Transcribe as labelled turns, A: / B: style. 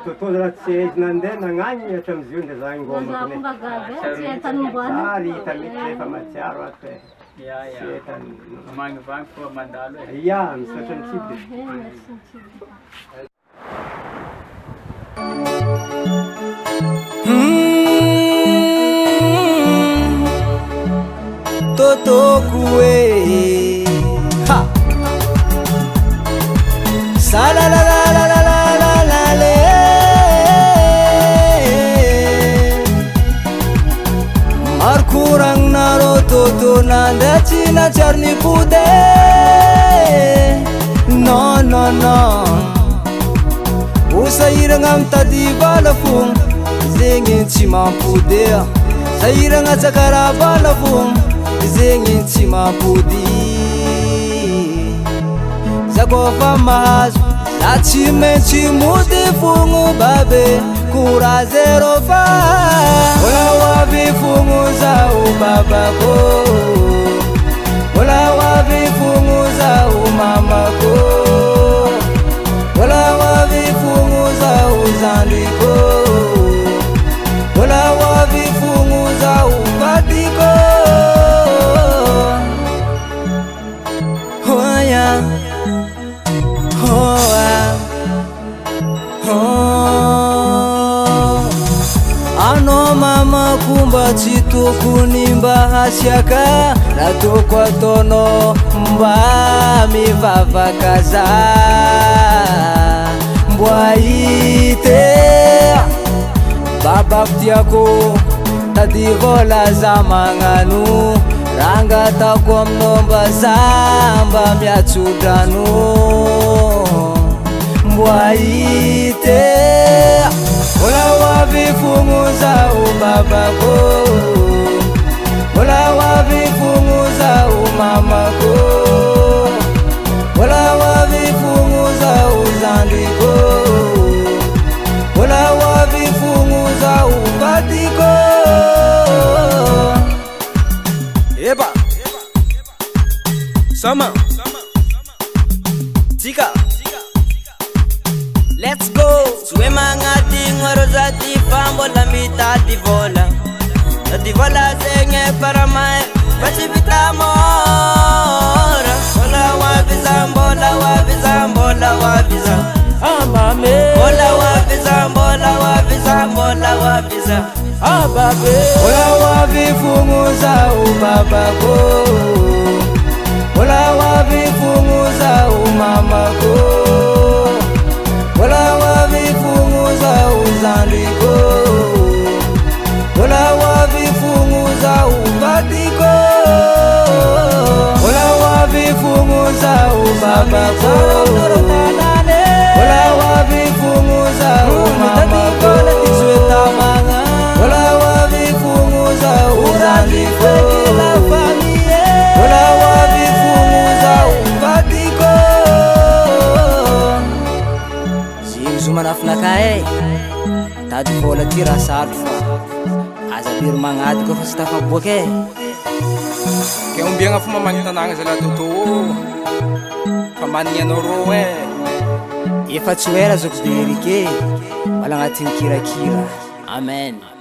A: Totoa raha tsy aizy nandeha nagnagny hatramizio nde zany ngomako sary hita mety efa matsiaro ato e.
B: Magnivagny fa mandalo e.
A: Ia, misaotra ny tsipy.
C: Totoko e ha sa la la la la la la la la le markurang naro toto nanda china charni pude no no no usairang am tadi balafung zengin chimampude sairang atsakara balafung zegny tsy mampody zakofa mahazo la tsy maintsy mody fogno babe kora zero fa mbola hoavy fogno zao babako mbola hoavy fogno zao mamako mbola hoavy fogno zao zandriko mbola hoavy fogno zao vadiko. Ano mama kumba chitokuni mba hasiaka natoko atono mba mivavakaza mboaite baba tiako tadi vola za magnano ranga tako aminomba zamba miatsodrano mboaite mbola hoavy fogno zao babako mbola hoavy fogno zao mamako mbola hoavy fogno zao zandriko mbola hoavy fogno zao vadiko. Eba sama tika let's go suemangati ngorozati fambola mitati vola tati vola senye paramae pachipita mora vola wabiza mbola wabiza mbola wabiza amame mbola wabiza mbola wabiza mbola wabiza ababe mbola wabi fungu zao babako mbola wabi fungu zao mamako mbola wabi fungu zao zandriko mbola wabi fungu zao vadiko mbola wabi fungu zao babako mbola wabi fungu zao mamako mbola wabi fungu zao zandriko mbola wabi fungu zao vadiko. Manafinakae tady vola ty raha sarotra fa aza biry magnady koa fa tsy tafaboaky e
D: ke ombiagna fomba magnitanagna zalahy toto fa manigny anao rô e
C: efa tsy hoera zako be rike mbola agnatin'ny kirakira amen.